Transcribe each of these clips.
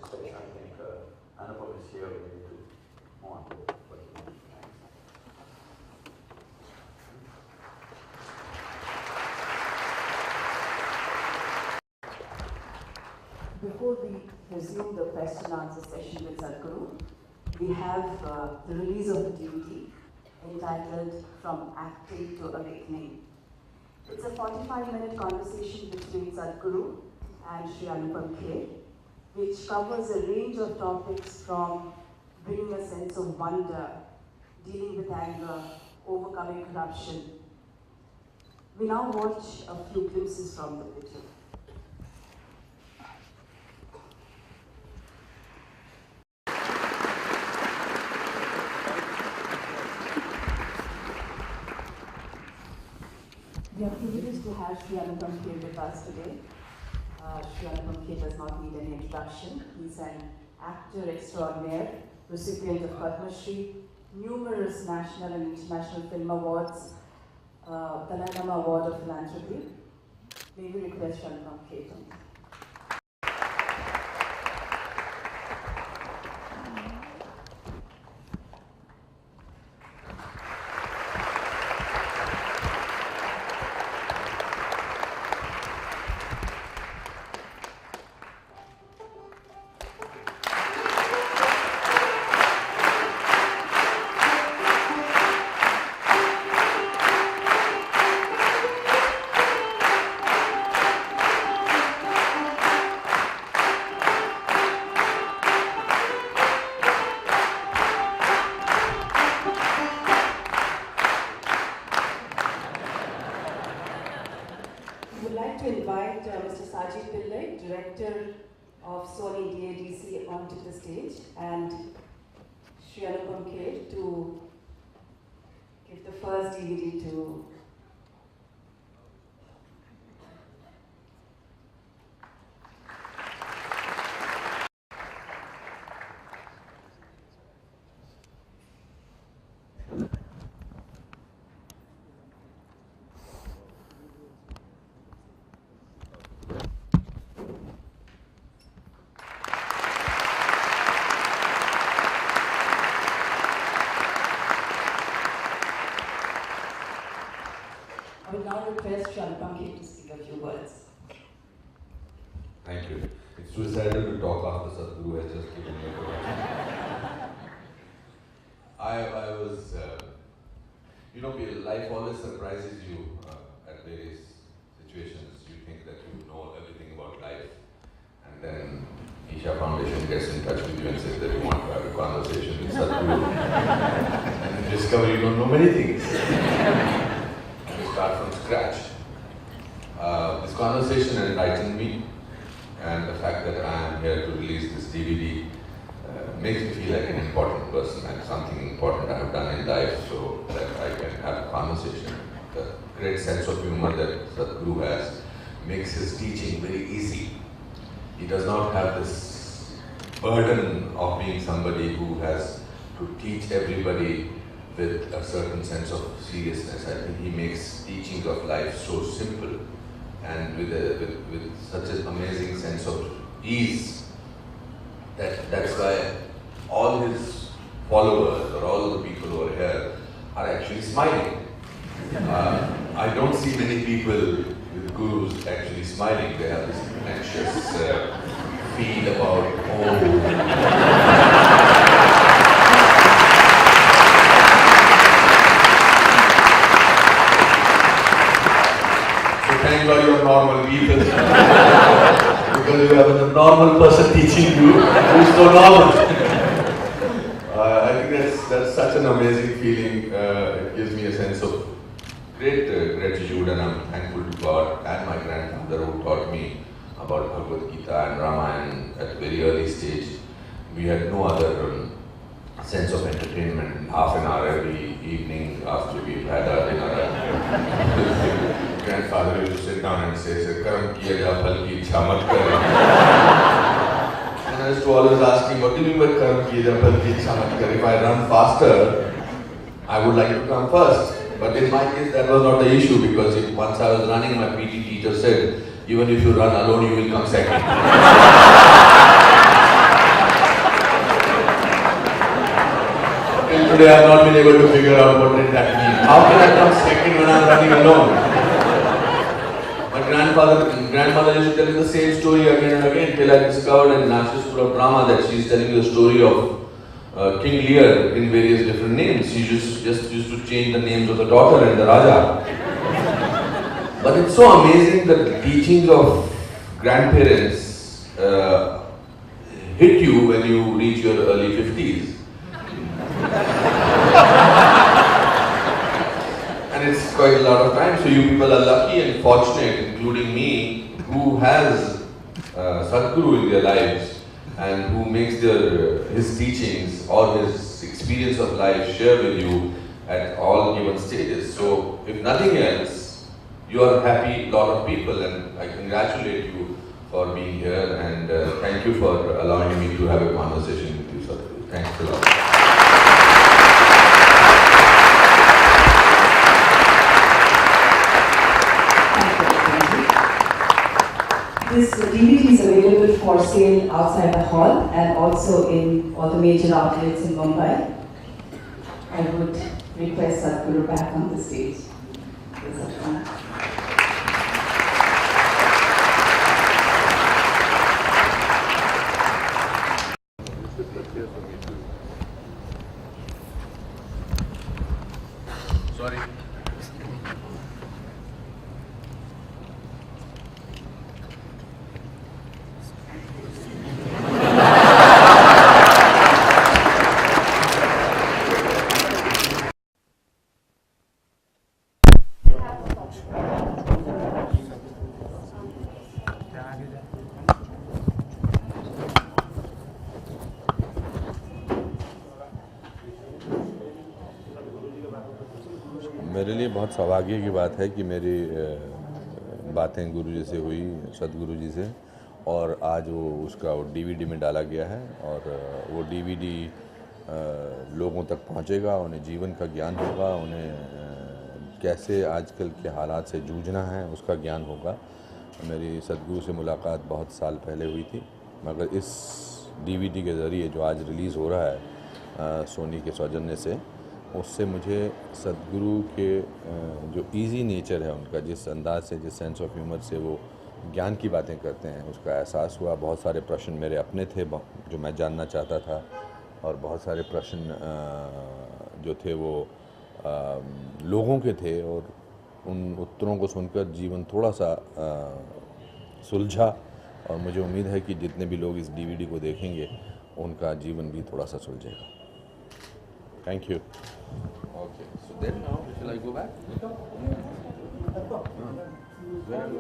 this space. I think Anupam is here. We need to move on to what he wants. Before we resume the question and answer session with Sadhguru, we have the release of the DVD entitled From Acting to Awakening. It's a 45-minute conversation between Sadhguru and Sri Anupam Kher, which covers a range of topics from bringing a sense of wonder, dealing with anger, overcoming corruption. We now watch a few glimpses from the video. We are privileged to have Sri Anupam Kher with us today. Sri Anupam Kher does not need any introduction. He's an actor extraordinaire, recipient of Padma Shri, numerous national and international film awards, Dalai Lama Award of Philanthropy. May we request Sri Anupam Kher to me. Mr. Sajid Pillai, Director of Sony DADC, onto the stage, and Sri Anupam Kher to give the first DVD to I will now request Sri Anupam Kher to speak a few words. Thank you. It's suicidal to talk after Sadhguru has just given me a introduction. I was, life always surprises you at various situations. You think that you know everything about life, and then Isha Foundation gets in touch with you and says that you want to have a conversation with Sadhguru. And you discover you don't know many things. Start from scratch. This conversation enlightened me, and the fact that I am here to release this DVD makes me feel like an important person and something important I have done in life, so that I can have a conversation. The great sense of humor that Sadhguru has makes his teaching very easy. He does not have this burden of being somebody who has to teach everybody with a certain sense of seriousness. I think he makes teachings of life so simple and with such an amazing sense of ease that's why all his followers or all the people who are here are actually smiling. I don't see many people with gurus actually smiling. They have this anxious feel about, thank God you're normal people. Because you have a normal person teaching you who's so normal. I think that's such an amazing feeling. It gives me a sense of great gratitude, and I'm thankful to God and my grandfather who taught me about Bhagavad Gita and Ramayana at a very early stage. We had no other sense of entertainment. Half an hour every evening after we've had our dinner. Grandfather used to sit down and say, "Karam kiya ja phal ki ichha mat kar." And I used to always ask him, what do you mean by karam kiya ja phal ki ichha mat kar? If I run faster, I would like to come first. But in my case, that was not the issue, because once I was running, my PT teacher said, even if you run alone, you will come second. today I have not been able to figure out what did that mean. How can I come second when I am running alone? My grandmother used to tell me the same story again and again till I discovered in National School of Drama that she is telling me the story of King Lear in various different names. She just used to change the names of the daughter and the Raja. But it's so amazing that the teachings of grandparents hit you when you reach your early 50s. And it's quite a lot of time, so you people are lucky and fortunate, including me, who has Sadhguru in their lives and who makes his teachings or his experience of life share with you at all given stages. So, if nothing else, you are a happy lot of people, and I congratulate you for being here, and thank you for allowing me to have a conversation with you, Sadhguru. Thanks a lot. This DVD is available for sale outside the hall and also in all the major outlets in Mumbai. I would request Sadhguru back on the stage. Sorry. मेरे लिए बहुत सौभाग्य की बात है कि मेरी बातें गुरुजी से हुई, सदगुरु जी से, और आज उसका DVD में डाला गया है और वो DVD लोगों तक पहुंचेगा, उन्हें जीवन का ज्ञान होगा, उन्हें कैसे आजकल के हालात से जूझना है उसका ज्ञान होगा। मेरी सदगुरु से मुलाकात बहुत साल पहले हुई थी, मगर इस DVD के ज़रिए जो आज रिलीज़ हो रहा है सोनी के सौजन्य से, उससे मुझे सदगुरु के जो इजी नेचर है उनका, जिस अंदाज से, जिस सेंस ऑफ ह्यूमर से वो ज्ञान की बातें करते हैं, उसका एहसास हुआ। बहुत सारे प्रश्न मेरे अपने थे जो मैं जानना चाहता था, और बहुत सारे प्रश्न जो थे वो लोगों के थे, और उन उत्तरों को सुनकर जीवन थोड़ा सा सुलझा, और मुझे उम्मीद है कि जितने भी लोग इस DVD को देखेंगे उनका जीवन भी थोड़ा सा सुलझेगा। Thank you. Okay, so then now, shall I go back? Where are we?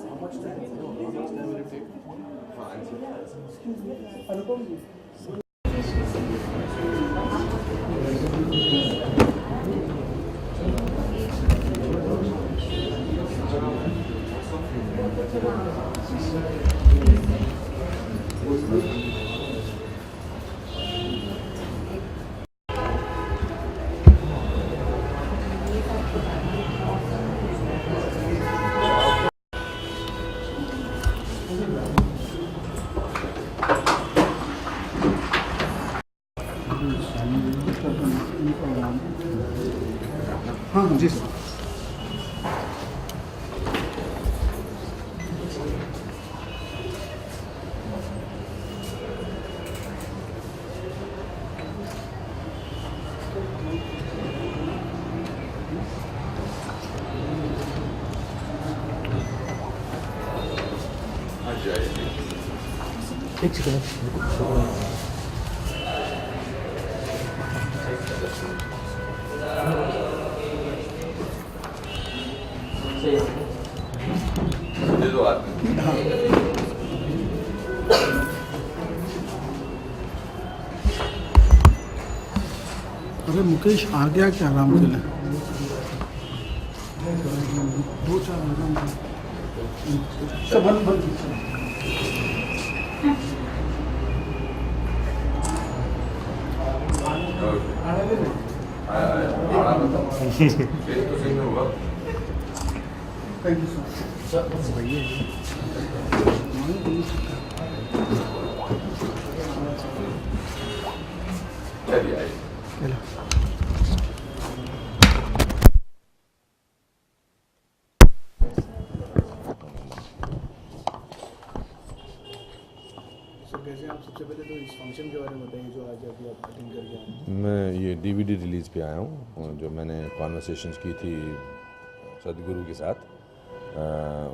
How much time? No, how much time will it take? हाँ जी सर। एक सेकंड। दे दो आदमी। अरे मुकेश आ गया क्या आराम से ले? दो चार आराम से बंद बंद। Thank you sir. भैया कैसे आप सबसे पहले तो इस फंक्शन के बारे में बताइए जो आज अभी आप अटेंड करके आए हैं। मैं ये डीवीडी रिलीज़ पे आया हूँ जो मैंने कॉन्वर्सेशंस की थी सदगुरु के साथ।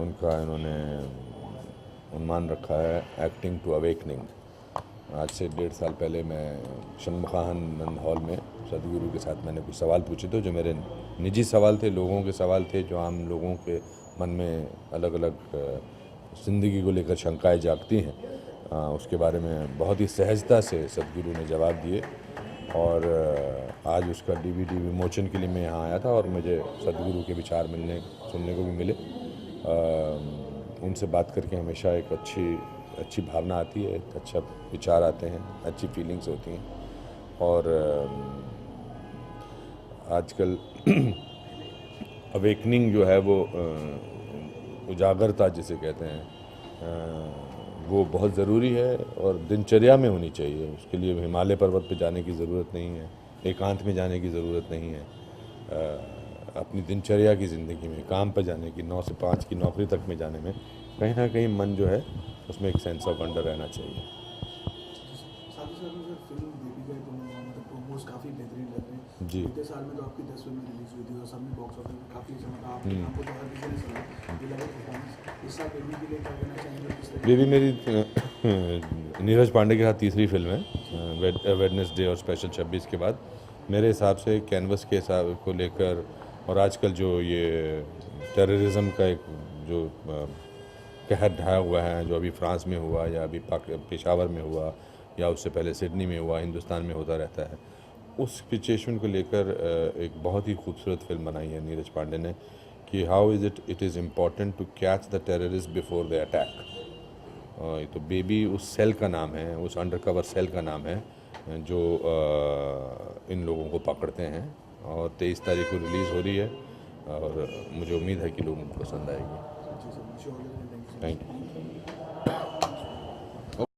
उनका इन्होंने उन्मान रखा है एक्टिंग टू अवेकनिंग। आज से 1.5 साल पहले मैं शनमुखानंद हॉल में सदगुरु के साथ मैंने कुछ सवाल पूछे थे जो मेरे निजी सवाल थे, लोगों के सवाल थे जो आम लोगों के मन में अलग अलग ज़िंदगी को लेकर शंकाएं जागती हैं। उसके बारे में बहुत ही सहजता से सदगुरु ने जवाब दिए और आज उसका डीवीडी विमोचन के लिए मैं यहाँ आया था और मुझे सदगुरु के विचार सुनने को भी मिले। उनसे बात करके हमेशा एक अच्छी भावना आती है, एक अच्छा विचार आते हैं, अच्छी फीलिंग्स होती हैं। और आजकल अवेकनिंग जो है वो उजागरता जिसे कहते हैं वो बहुत ज़रूरी है और दिनचर्या में होनी चाहिए। उसके लिए हिमालय पर्वत पे जाने की ज़रूरत नहीं है, एकांत में जाने की ज़रूरत नहीं है। अपनी दिनचर्या की ज़िंदगी में काम पर जाने की 9 से 5 की नौकरी तक में जाने में कहीं ना कहीं मन जो है उसमें एक सेंस ऑफ वंडर रहना चाहिए। साथ ही साथ मुझे फिल्म देखी जाए तो मतलब प्रोमोज काफ़ी बेहतरीन लग रहे हैं। जी। बीते साल में तो आपकी 10 फिल्में रिलीज हुई थी और सबने बॉक्स ऑफिस में काफ़ी अच्छा आपको तो हर किसी ने सुना ये लगा परफॉर्मेंस। इस साल बेबी के लिए क्या कहना चाहेंगे किस तरह बेबी मेरी नीरज पांडे के साथ तीसरी फिल्म है वेडनेसडे और स्पेशल 26 के बाद। मेरे हिसाब से कैनवस के हिसाब को लेकर और आजकल जो ये टेररिज्म का एक जो कहर ढाया हुआ है, जो अभी फ्रांस में हुआ या अभी पेशावर में हुआ या उससे पहले सिडनी में हुआ, हिंदुस्तान में होता रहता है, उस सिचुएशन को लेकर एक बहुत ही खूबसूरत फिल्म बनाई है नीरज पांडे ने कि how is it is important to catch the terrorist before the attack. तो बेबी उस सेल का नाम है, उस अंडरकवर सेल का नाम है जो इन लोगों को पकड़ते हैं और 23 तारीख को रिलीज़ हो रही है और मुझे उम्मीद है कि लोगों को पसंद आएगी। जी सर, थैंक यू।